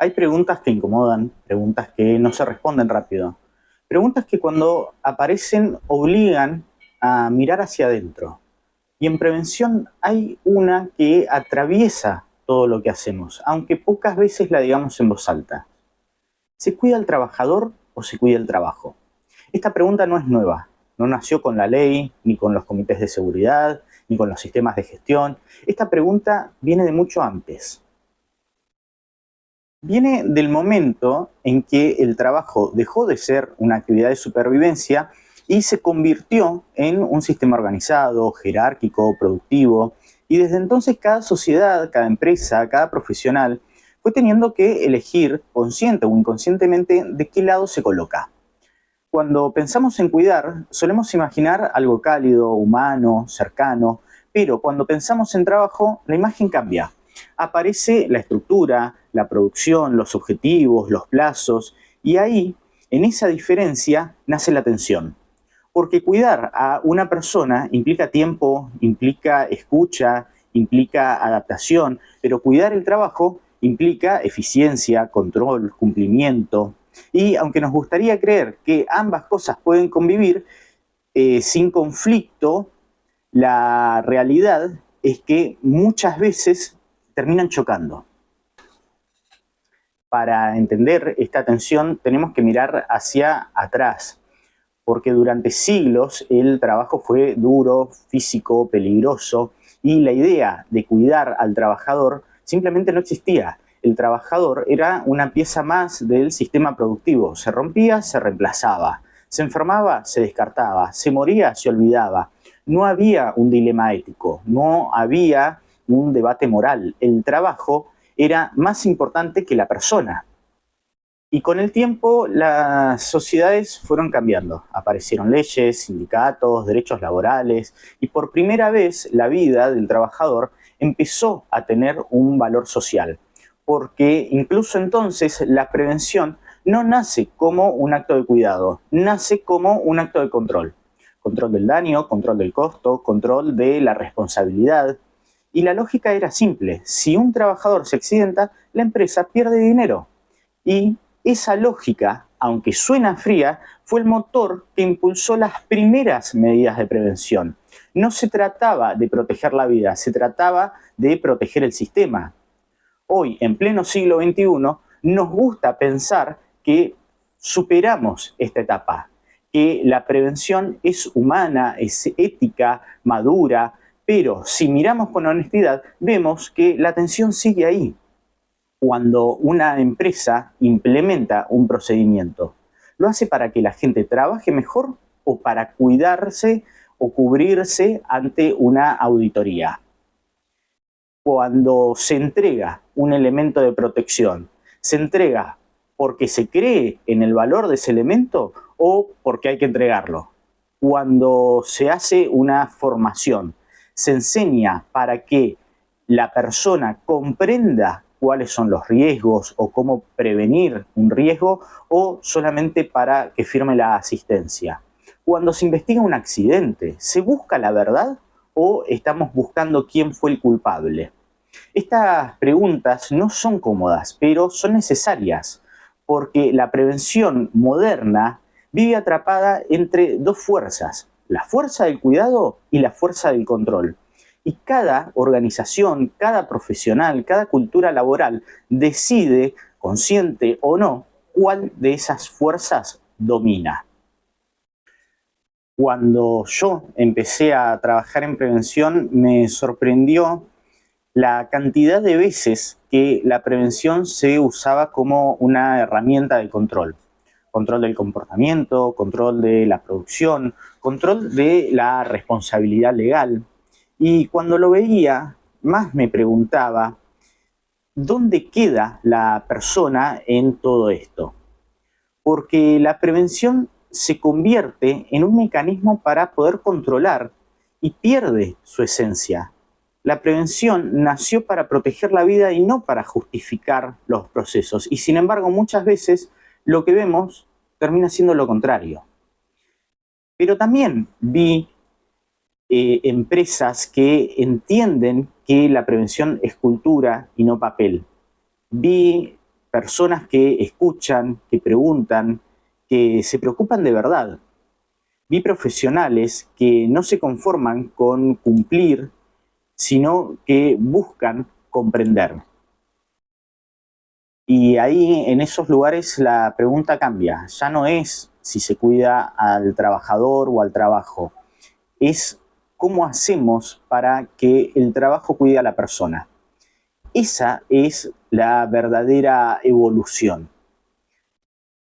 Hay preguntas que incomodan, preguntas que no se responden rápido, preguntas que cuando aparecen obligan a mirar hacia adentro. Y en prevención hay una que atraviesa todo lo que hacemos, aunque pocas veces la digamos en voz alta. ¿Se cuida el trabajador o se cuida el trabajo? Esta pregunta no es nueva, no nació con la ley, ni con los comités de seguridad, ni con los sistemas de gestión. Esta pregunta viene de mucho antes. Viene del momento en que el trabajo dejó de ser una actividad de supervivencia y se convirtió en un sistema organizado, jerárquico, productivo, y desde entonces cada sociedad, cada empresa, cada profesional fue teniendo que elegir consciente o inconscientemente de qué lado se coloca. Cuando pensamos en cuidar, solemos imaginar algo cálido, humano, cercano, pero cuando pensamos en trabajo, la imagen cambia. Aparece la estructura, la producción, los objetivos, los plazos, y ahí, en esa diferencia, nace la tensión. Porque cuidar a una persona implica tiempo, implica escucha, implica adaptación, pero cuidar el trabajo implica eficiencia, control, cumplimiento. Y aunque nos gustaría creer que ambas cosas pueden convivir sin conflicto, la realidad es que muchas veces terminan chocando. Para entender esta tensión tenemos que mirar hacia atrás, porque durante siglos el trabajo fue duro, físico, peligroso, y la idea de cuidar al trabajador simplemente no existía. El trabajador era una pieza más del sistema productivo. Se rompía, se reemplazaba. Se enfermaba, se descartaba. Se moría, se olvidaba. No había un dilema ético, no había un debate moral. El trabajo era más importante que la persona. Y con el tiempo las sociedades fueron cambiando. Aparecieron leyes, sindicatos, derechos laborales, y por primera vez la vida del trabajador empezó a tener un valor social. Porque incluso entonces la prevención no nace como un acto de cuidado, nace como un acto de control. Control del daño, control del costo, control de la responsabilidad. Y la lógica era simple: si un trabajador se accidenta, la empresa pierde dinero. Y esa lógica, aunque suena fría, fue el motor que impulsó las primeras medidas de prevención. No se trataba de proteger la vida, se trataba de proteger el sistema. Hoy, en pleno siglo XXI, nos gusta pensar que superamos esta etapa, que la prevención es humana, es ética, madura, pero si miramos con honestidad, vemos que la tensión sigue ahí. Cuando una empresa implementa un procedimiento, ¿lo hace para que la gente trabaje mejor o para cuidarse o cubrirse ante una auditoría? Cuando se entrega un elemento de protección, ¿se entrega porque se cree en el valor de ese elemento o porque hay que entregarlo? Cuando se hace una formación, ¿se enseña para que la persona comprenda cuáles son los riesgos o cómo prevenir un riesgo, o solamente para que firme la asistencia? Cuando se investiga un accidente, ¿se busca la verdad o estamos buscando quién fue el culpable? Estas preguntas no son cómodas, pero son necesarias, porque la prevención moderna vive atrapada entre dos fuerzas: la fuerza del cuidado y la fuerza del control. Y cada organización, cada profesional, cada cultura laboral decide, consciente o no, cuál de esas fuerzas domina. Cuando yo empecé a trabajar en prevención, me sorprendió la cantidad de veces que la prevención se usaba como una herramienta de control. Control del comportamiento, control de la producción, control de la responsabilidad legal. Y cuando lo veía, más me preguntaba, ¿dónde queda la persona en todo esto? Porque la prevención se convierte en un mecanismo para poder controlar y pierde su esencia. La prevención nació para proteger la vida y no para justificar los procesos. Y sin embargo, muchas veces lo que vemos termina siendo lo contrario. Pero también vi empresas que entienden que la prevención es cultura y no papel. Vi personas que escuchan, que preguntan, que se preocupan de verdad. Vi profesionales que no se conforman con cumplir, sino que buscan comprender. Y ahí, en esos lugares, la pregunta cambia. Ya no es si se cuida al trabajador o al trabajo. Es cómo hacemos para que el trabajo cuide a la persona. Esa es la verdadera evolución.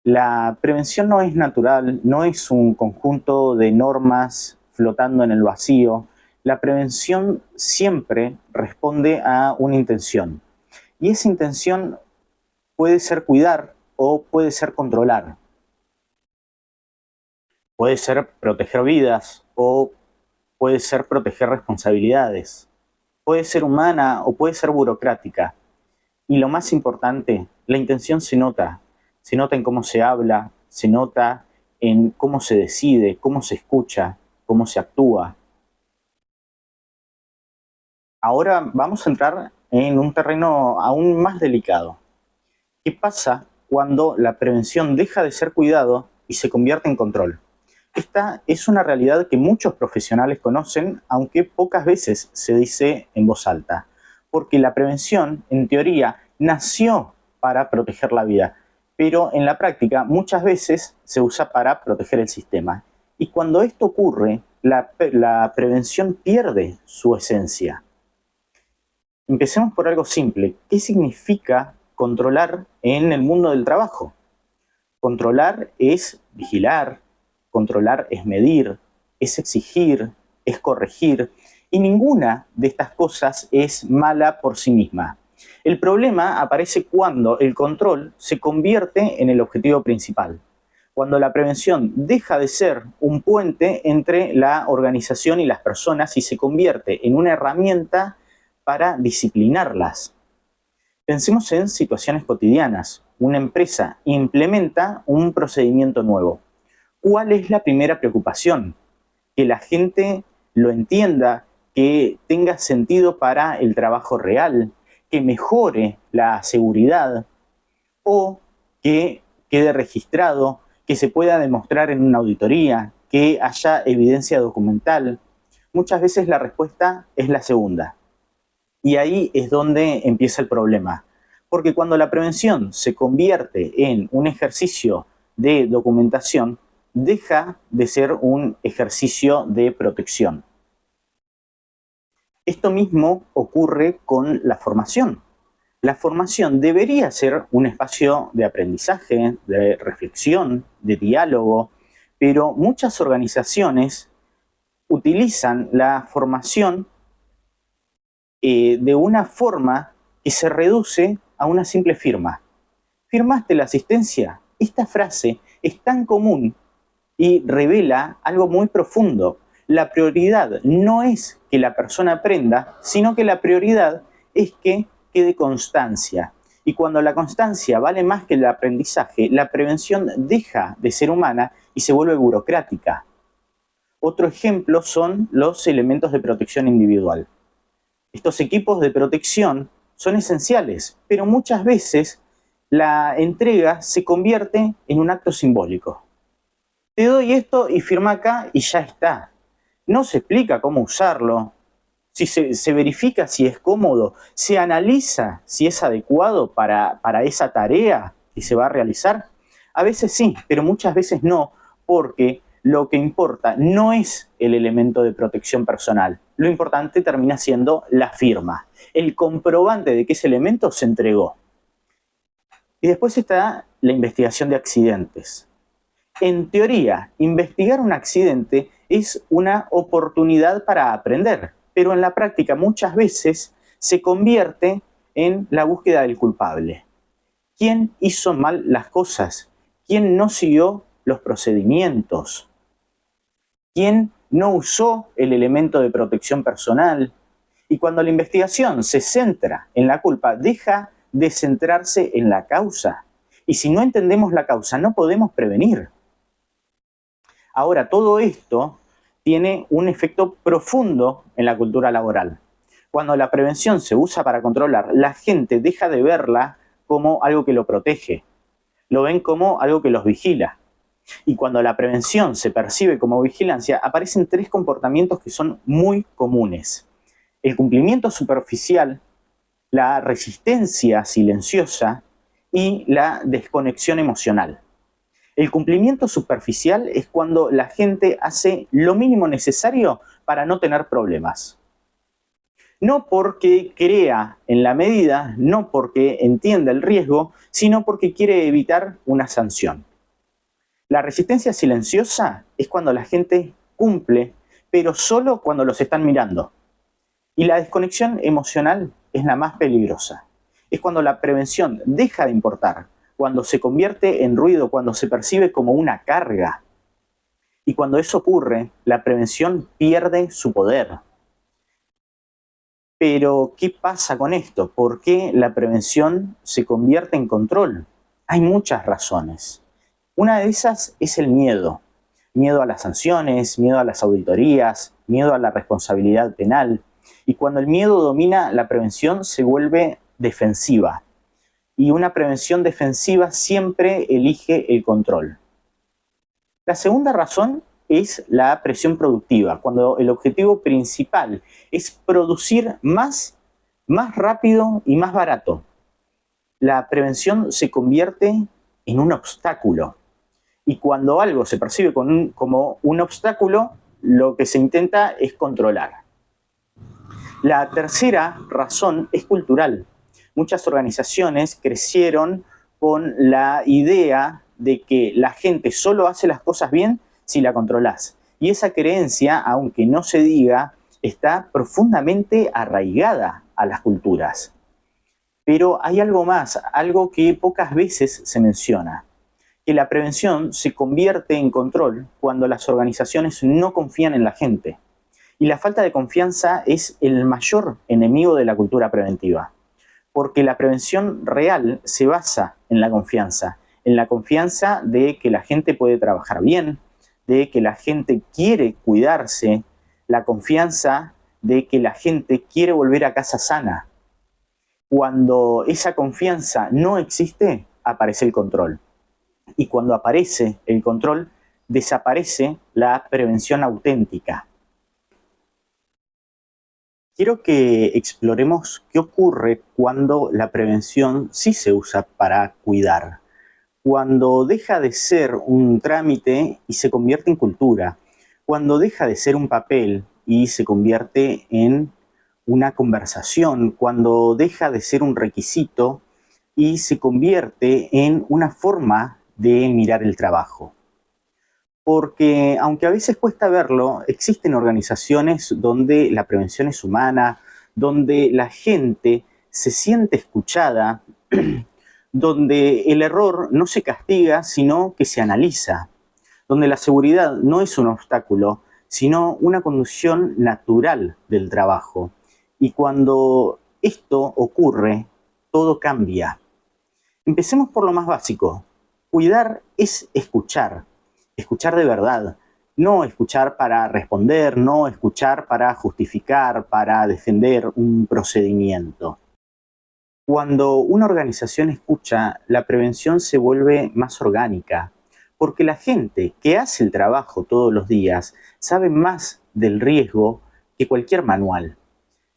La prevención no es natural, no es un conjunto de normas flotando en el vacío. La prevención siempre responde a una intención. Y esa intención puede ser cuidar o puede ser controlar. Puede ser proteger vidas o puede ser proteger responsabilidades. Puede ser humana o puede ser burocrática. Y lo más importante, la intención se nota. Se nota en cómo se habla, se nota en cómo se decide, cómo se escucha, cómo se actúa. Ahora vamos a entrar en un terreno aún más delicado. ¿Qué pasa cuando la prevención deja de ser cuidado y se convierte en control? Esta es una realidad que muchos profesionales conocen, aunque pocas veces se dice en voz alta, porque la prevención, en teoría, nació para proteger la vida, pero en la práctica muchas veces se usa para proteger el sistema. Y cuando esto ocurre, la prevención pierde su esencia. Empecemos por algo simple. ¿Qué significa controlar en el mundo del trabajo? Controlar es vigilar, controlar es medir, es exigir, es corregir, y ninguna de estas cosas es mala por sí misma. El problema aparece cuando el control se convierte en el objetivo principal, cuando la prevención deja de ser un puente entre la organización y las personas y se convierte en una herramienta para disciplinarlas. Pensemos en situaciones cotidianas. Una empresa implementa un procedimiento nuevo. ¿Cuál es la primera preocupación? Que la gente lo entienda, que tenga sentido para el trabajo real, que mejore la seguridad o que quede registrado, que se pueda demostrar en una auditoría, que haya evidencia documental. Muchas veces la respuesta es la segunda. Y ahí es donde empieza el problema. Porque cuando la prevención se convierte en un ejercicio de documentación, deja de ser un ejercicio de protección. Esto mismo ocurre con la formación. La formación debería ser un espacio de aprendizaje, de reflexión, de diálogo, pero muchas organizaciones utilizan la formación de una forma que se reduce a una simple firma. ¿Firmaste la asistencia? Esta frase es tan común y revela algo muy profundo. La prioridad no es que la persona aprenda, sino que la prioridad es que quede constancia. Y cuando la constancia vale más que el aprendizaje, la prevención deja de ser humana y se vuelve burocrática. Otro ejemplo son los elementos de protección individual. Estos equipos de protección son esenciales, pero muchas veces la entrega se convierte en un acto simbólico. Te doy esto y firma acá y ya está. No se explica cómo usarlo, si se verifica si es cómodo, se analiza si es adecuado para esa tarea que se va a realizar. A veces sí, pero muchas veces no, porque lo que importa no es el elemento de protección personal. Lo importante termina siendo la firma, el comprobante de que ese elemento se entregó. Y después está la investigación de accidentes. En teoría, investigar un accidente es una oportunidad para aprender, pero en la práctica muchas veces se convierte en la búsqueda del culpable. ¿Quién hizo mal las cosas? ¿Quién no siguió los procedimientos? ¿Quién no usó el elemento de protección personal? Y cuando la investigación se centra en la culpa, deja de centrarse en la causa. Y si no entendemos la causa, no podemos prevenir. Ahora, todo esto tiene un efecto profundo en la cultura laboral. Cuando la prevención se usa para controlar, la gente deja de verla como algo que lo protege, lo ven como algo que los vigila. Y cuando la prevención se percibe como vigilancia, aparecen tres comportamientos que son muy comunes: el cumplimiento superficial, la resistencia silenciosa y la desconexión emocional. El cumplimiento superficial es cuando la gente hace lo mínimo necesario para no tener problemas. No porque crea en la medida, no porque entienda el riesgo, sino porque quiere evitar una sanción. La resistencia silenciosa es cuando la gente cumple, pero solo cuando los están mirando. Y la desconexión emocional es la más peligrosa. Es cuando la prevención deja de importar, cuando se convierte en ruido, cuando se percibe como una carga. Y cuando eso ocurre, la prevención pierde su poder. Pero, ¿qué pasa con esto? ¿Por qué la prevención se convierte en control? Hay muchas razones. Una de esas es el miedo. Miedo a las sanciones, miedo a las auditorías, miedo a la responsabilidad penal. Y cuando el miedo domina, la prevención se vuelve defensiva. Y una prevención defensiva siempre elige el control. La segunda razón es la presión productiva, cuando el objetivo principal es producir más rápido y más barato. La prevención se convierte en un obstáculo. Y cuando algo se percibe como un obstáculo, lo que se intenta es controlar. La tercera razón es cultural. Muchas organizaciones crecieron con la idea de que la gente solo hace las cosas bien si la controlás. Y esa creencia, aunque no se diga, está profundamente arraigada a las culturas. Pero hay algo más, algo que pocas veces se menciona: que la prevención se convierte en control cuando las organizaciones no confían en la gente. Y la falta de confianza es el mayor enemigo de la cultura preventiva. Porque la prevención real se basa en la confianza de que la gente puede trabajar bien, de que la gente quiere cuidarse, la confianza de que la gente quiere volver a casa sana. Cuando esa confianza no existe, aparece el control. Y cuando aparece el control, desaparece la prevención auténtica. Quiero que exploremos qué ocurre cuando la prevención sí se usa para cuidar. Cuando deja de ser un trámite y se convierte en cultura. Cuando deja de ser un papel y se convierte en una conversación. Cuando deja de ser un requisito y se convierte en una forma de mirar el trabajo. Porque, aunque a veces cuesta verlo, existen organizaciones donde la prevención es humana, donde la gente se siente escuchada, donde el error no se castiga, sino que se analiza, donde la seguridad no es un obstáculo, sino una condición natural del trabajo. Y cuando esto ocurre, todo cambia. Empecemos por lo más básico. Cuidar es escuchar de verdad, no escuchar para responder, no escuchar para justificar, para defender un procedimiento. Cuando una organización escucha, la prevención se vuelve más orgánica, porque la gente que hace el trabajo todos los días sabe más del riesgo que cualquier manual.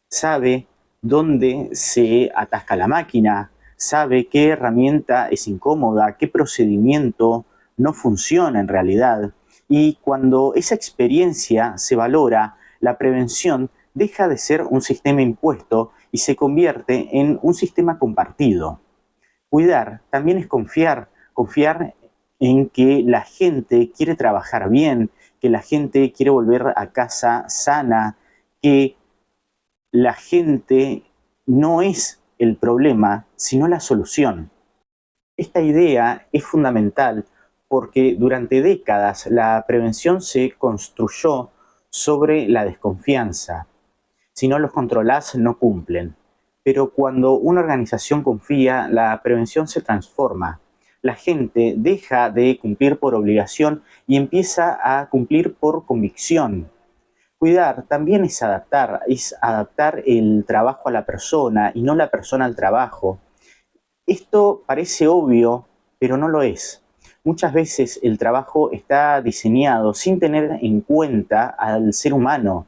Sabe dónde se atasca la máquina, sabe qué herramienta es incómoda, qué procedimiento no funciona en realidad. Y cuando esa experiencia se valora, la prevención deja de ser un sistema impuesto y se convierte en un sistema compartido. Cuidar también es confiar en que la gente quiere trabajar bien, que la gente quiere volver a casa sana, que la gente no es el problema, sino la solución. Esta idea es fundamental porque durante décadas la prevención se construyó sobre la desconfianza. Si no los controlás, no cumplen. Pero cuando una organización confía, la prevención se transforma. La gente deja de cumplir por obligación y empieza a cumplir por convicción. Cuidar también es adaptar el trabajo a la persona y no la persona al trabajo. Esto parece obvio, pero no lo es. Muchas veces el trabajo está diseñado sin tener en cuenta al ser humano.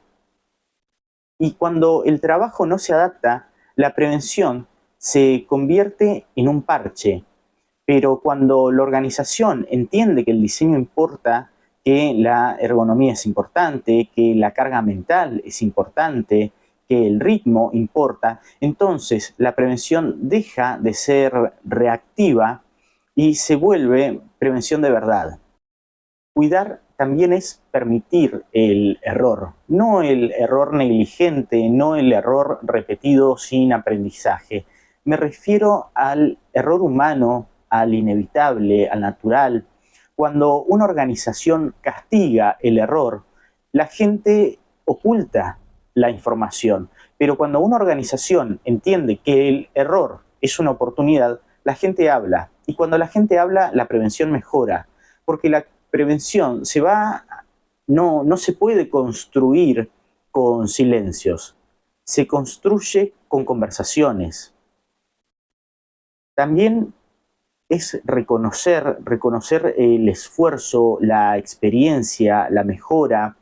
Y cuando el trabajo no se adapta, la prevención se convierte en un parche. Pero cuando la organización entiende que el diseño importa, que la ergonomía es importante, que la carga mental es importante, que el ritmo importa, entonces la prevención deja de ser reactiva y se vuelve prevención de verdad. Cuidar también es permitir el error, no el error negligente, no el error repetido sin aprendizaje. Me refiero al error humano, al inevitable, al natural. Cuando una organización castiga el error, la gente oculta la información. Pero cuando una organización entiende que el error es una oportunidad, la gente habla. Y cuando la gente habla, la prevención mejora. Porque la prevención no se puede construir con silencios, se construye con conversaciones. También es reconocer el esfuerzo, la experiencia, la mejora.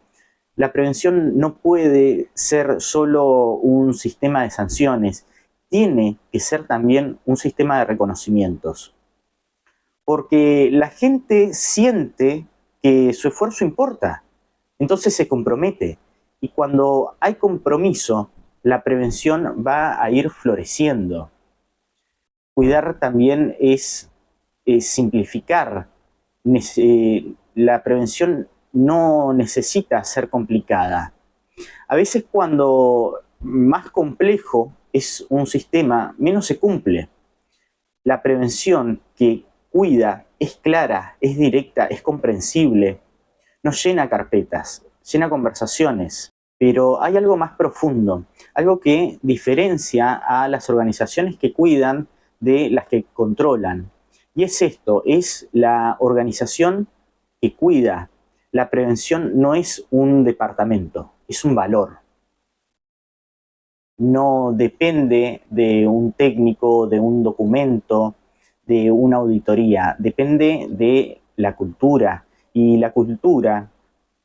La prevención no puede ser solo un sistema de sanciones, tiene que ser también un sistema de reconocimientos. Porque la gente siente que su esfuerzo importa, entonces se compromete. Y cuando hay compromiso, la prevención va a ir floreciendo. Cuidar también es simplificar. La prevención no necesita ser complicada. A veces cuando más complejo es un sistema, menos se cumple. La prevención que cuida es clara, es directa, es comprensible, no llena carpetas, llena conversaciones. Pero hay algo más profundo, algo que diferencia a las organizaciones que cuidan de las que controlan. Y es esto, es la organización que cuida. La prevención no es un departamento, es un valor. No depende de un técnico, de un documento, de una auditoría, depende de la cultura. Y la cultura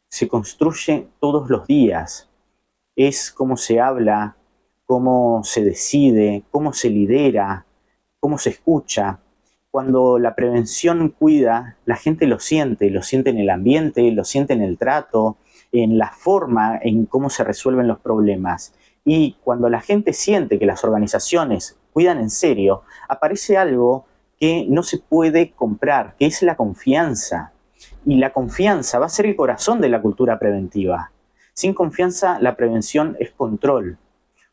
se construye todos los días. Es cómo se habla, cómo se decide, cómo se lidera, cómo se escucha. Cuando la prevención cuida, la gente lo siente en el ambiente, lo siente en el trato, en la forma en cómo se resuelven los problemas. Y cuando la gente siente que las organizaciones cuidan en serio, aparece algo que no se puede comprar, que es la confianza. Y la confianza va a ser el corazón de la cultura preventiva. Sin confianza, la prevención es control.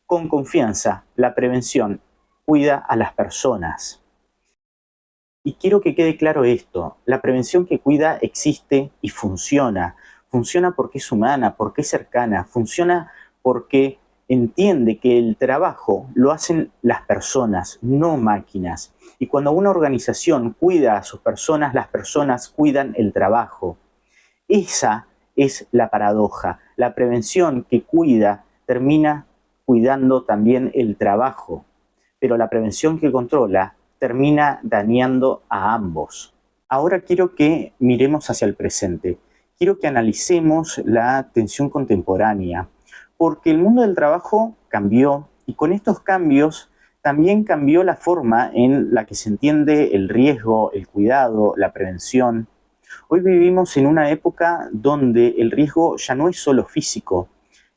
Con confianza, la prevención cuida a las personas. Y quiero que quede claro esto, la prevención que cuida existe y funciona. Funciona porque es humana, porque es cercana, funciona porque entiende que el trabajo lo hacen las personas, no máquinas. Y cuando una organización cuida a sus personas, las personas cuidan el trabajo. Esa es la paradoja. La prevención que cuida termina cuidando también el trabajo, pero la prevención que controla termina dañando a ambos. Ahora quiero que miremos hacia el presente. Quiero que analicemos la tensión contemporánea, porque el mundo del trabajo cambió y con estos cambios también cambió la forma en la que se entiende el riesgo, el cuidado, la prevención. Hoy vivimos en una época donde el riesgo ya no es solo físico,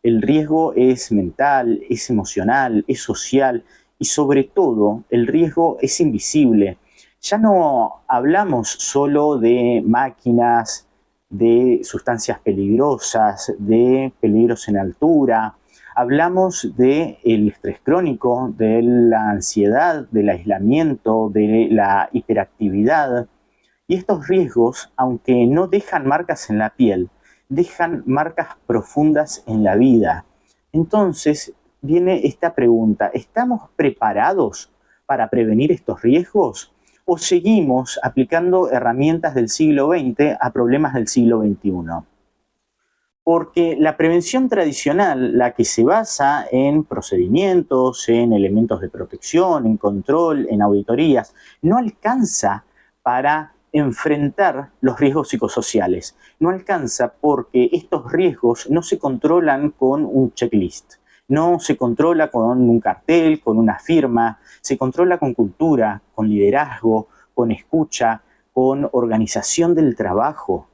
el riesgo es mental, es emocional, es social y sobre todo el riesgo es invisible. Ya no hablamos solo de máquinas, de sustancias peligrosas, de peligros en altura. Hablamos del estrés crónico, de la ansiedad, del aislamiento, de la hiperactividad. Y estos riesgos, aunque no dejan marcas en la piel, dejan marcas profundas en la vida. Entonces viene esta pregunta, ¿estamos preparados para prevenir estos riesgos? ¿O seguimos aplicando herramientas del siglo XX a problemas del siglo XXI? Porque la prevención tradicional, la que se basa en procedimientos, en elementos de protección, en control, en auditorías, no alcanza para enfrentar los riesgos psicosociales. No alcanza porque estos riesgos no se controlan con un checklist, no se controla con un cartel, con una firma, se controla con cultura, con liderazgo, con escucha, con organización del trabajo,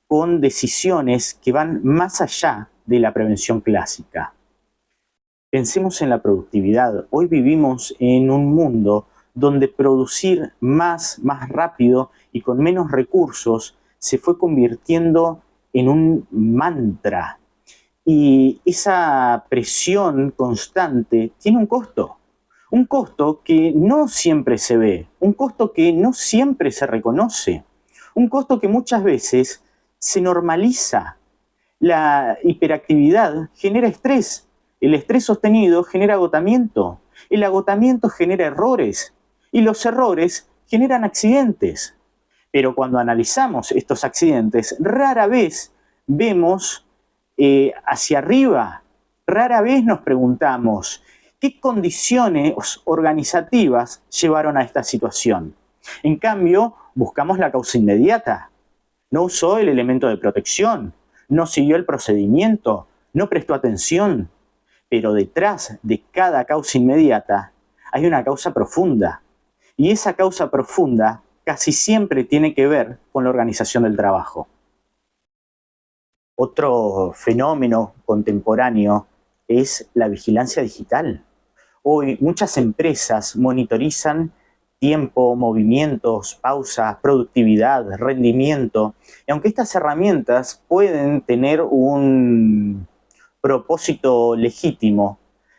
con decisiones que van más allá de la prevención clásica. Pensemos en la productividad. Hoy vivimos en un mundo donde producir más rápido y con menos recursos se fue convirtiendo en un mantra. Y esa presión constante tiene un costo que no siempre se ve, un costo que no siempre se reconoce, un costo que muchas veces se normaliza. La hiperactividad genera estrés, el estrés sostenido genera agotamiento, el agotamiento genera errores y los errores generan accidentes. Pero cuando analizamos estos accidentes, rara vez vemos hacia arriba, rara vez nos preguntamos qué condiciones organizativas llevaron a esta situación. En cambio, buscamos la causa inmediata. No usó el elemento de protección, no siguió el procedimiento, no prestó atención. Pero detrás de cada causa inmediata hay una causa profunda. Y esa causa profunda casi siempre tiene que ver con la organización del trabajo. Otro fenómeno contemporáneo es la vigilancia digital. Hoy muchas empresas monitorizan tiempo, movimientos, pausas, productividad, rendimiento. Y aunque estas herramientas pueden tener un propósito legítimo,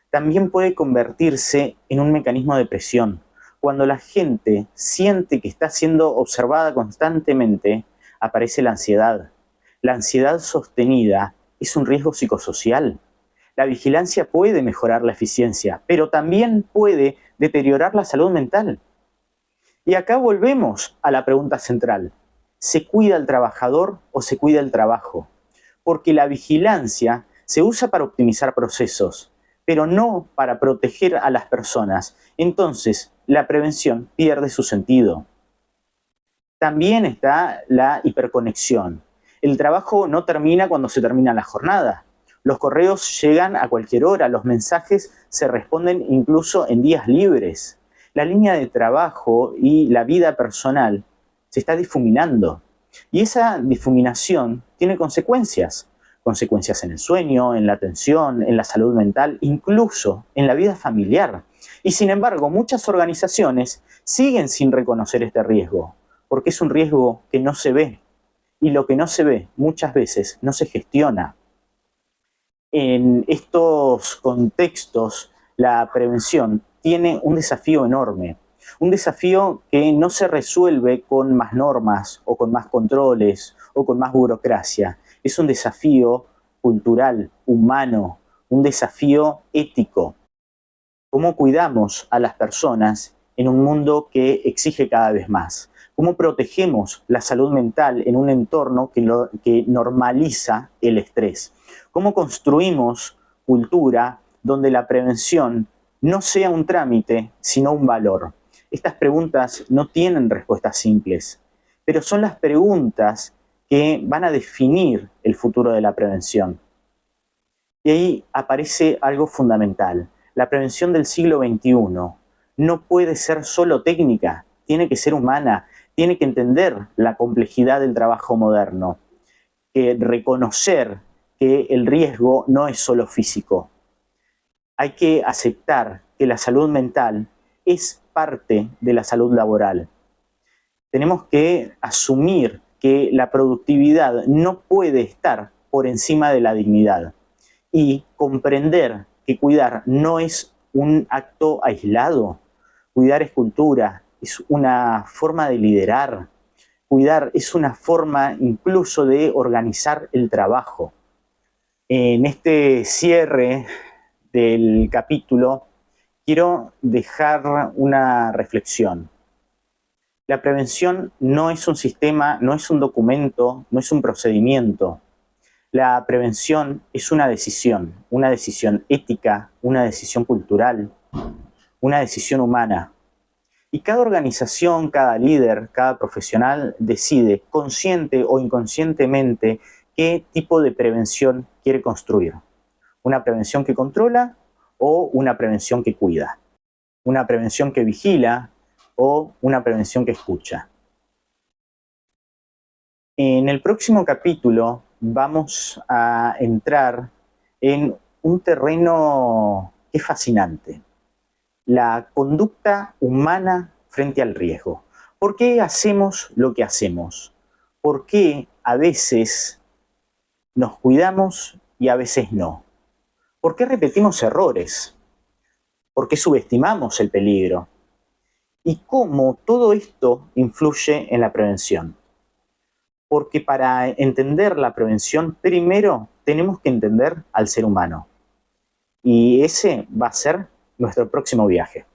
también puede convertirse en un mecanismo de presión. Cuando la gente siente que está siendo observada constantemente, aparece la ansiedad. La ansiedad sostenida es un riesgo psicosocial. La vigilancia puede mejorar la eficiencia, pero también puede deteriorar la salud mental. Y acá volvemos a la pregunta central. ¿Se cuida el trabajador o se cuida el trabajo? Porque la vigilancia se usa para optimizar procesos, pero no para proteger a las personas. Entonces, la prevención pierde su sentido. También está la hiperconexión. El trabajo no termina cuando se termina la jornada. Los correos llegan a cualquier hora, los mensajes se responden incluso en días libres. La línea de trabajo y la vida personal se está difuminando. Y esa difuminación tiene consecuencias. Consecuencias en el sueño, en la atención, en la salud mental, incluso en la vida familiar. Y sin embargo, muchas organizaciones siguen sin reconocer este riesgo, porque es un riesgo que no se ve. Y lo que no se ve muchas veces no se gestiona. En estos contextos, la prevención tiene un desafío enorme. Un desafío que no se resuelve con más normas o con más controles o con más burocracia. Es un desafío cultural, humano, un desafío ético. ¿Cómo cuidamos a las personas en un mundo que exige cada vez más? ¿Cómo protegemos la salud mental en un entorno que normaliza el estrés? ¿Cómo construimos cultura donde la prevención no sea un trámite, sino un valor? Estas preguntas no tienen respuestas simples, pero son las preguntas que van a definir el futuro de la prevención. Y ahí aparece algo fundamental. La prevención del siglo XXI no puede ser solo técnica, tiene que ser humana, tiene que entender la complejidad del trabajo moderno, reconocer que el riesgo no es solo físico. Hay que aceptar que la salud mental es parte de la salud laboral. Tenemos que asumir que la productividad no puede estar por encima de la dignidad y comprender que cuidar no es un acto aislado. Cuidar es cultura, es una forma de liderar. Cuidar es una forma incluso de organizar el trabajo. En este cierre del capítulo quiero dejar una reflexión. La prevención no es un sistema, no es un documento, no es un procedimiento. La prevención es una decisión ética, una decisión cultural, una decisión humana. Y cada organización, cada líder, cada profesional decide, consciente o inconscientemente, qué tipo de prevención quiere construir. Una prevención que controla o una prevención que cuida. Una prevención que vigila o una prevención que escucha. En el próximo capítulo vamos a entrar en un terreno que es fascinante: la conducta humana frente al riesgo. ¿Por qué hacemos lo que hacemos? ¿Por qué a veces nos cuidamos y a veces no? ¿Por qué repetimos errores? ¿Por qué subestimamos el peligro? ¿Y cómo todo esto influye en la prevención? Porque para entender la prevención, primero tenemos que entender al ser humano. Y ese va a ser nuestro próximo viaje.